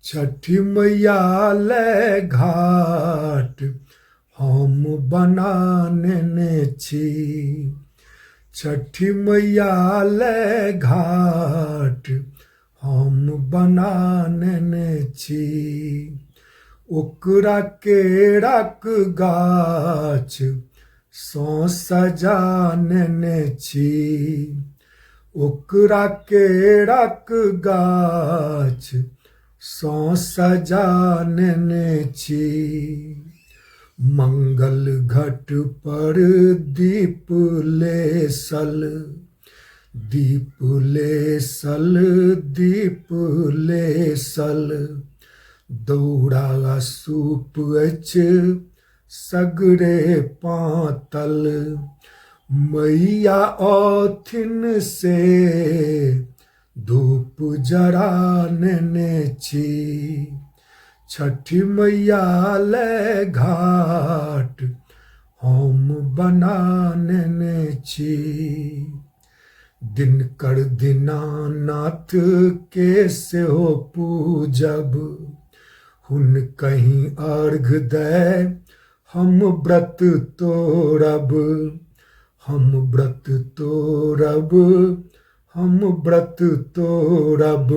छठी मैया ले घाट हम बनाने छी। छठी मैया ले घाट हम बनाने छी। ओकरा केराक गाछ सौ सजाने छी। ओकरा केराक गाछ सौ सजाने छी। मंगल घट पर दीप लेसल, दीप लेसल, दीप लेसल। दौड़ा सूप अछि सगरे पातल। मैया औथिन से धूप जराने छी। छठी मैया ले घाट हम बनाने छी। दिनकर दीनानाथ के सेहो पूजब, हुनकहि अर्घ दै हम व्रत तोड़ब। हम व्रत तोड़ब, हम व्रत तोड़ब।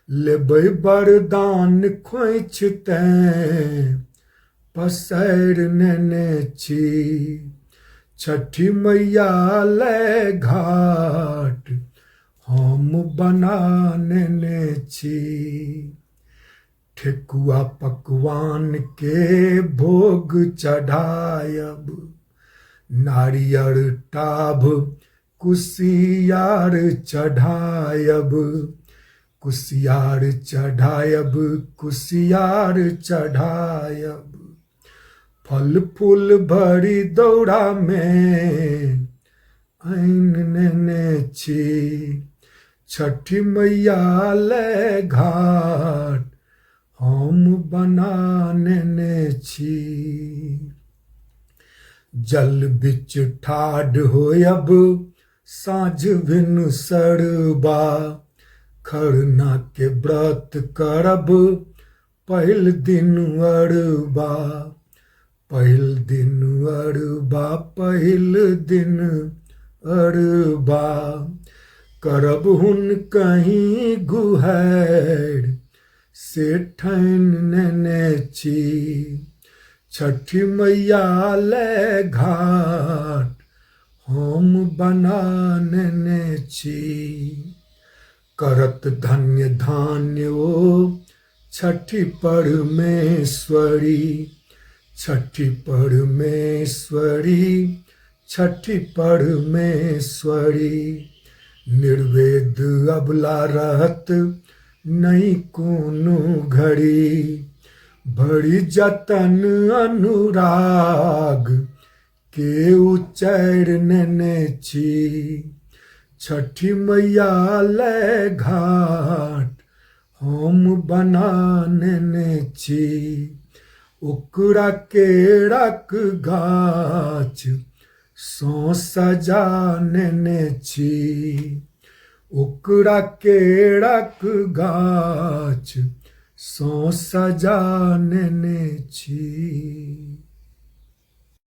लेबै वरदान खोइछ तैं पसैरने छी। छठी मैया ले घाट हम बनाने छी। ठेकुआ पकवान के भोग चढ़ायब, नारियर टाभ कुसियार चढ़ायब। कुसियार चढ़ायब, कुसियार चढ़ायब। फल फूल भरी दौड़ा में आनने छी। छठी मैया ले घाट हम बनाने छी। जल बिच ठाढ़ होयब साँझ भिनसरबा। खरना के व्रत करब पहिल दिन अरबा। पहिल दिन अरबा, पहिल दिन अरबा। करब हुनकहि गुहारि से ठानिने छी। छठी मैया ले घाट हम बनाने छी। करत धन्य धान्य ओ छठी परमेश्वरी। छठी परमेश्वरी, छठी परमेश्वरी। निर्वेद अबला रहत नहीं कोनो घड़ी। बड़ी जतन अनुराग के उच्चारने छी। छठी मैया ले घाट हम बनाने छी। ओकरा केराक गाछ सौ सजाने छी। ओकरा केराक गाछ सौ सजाने छी।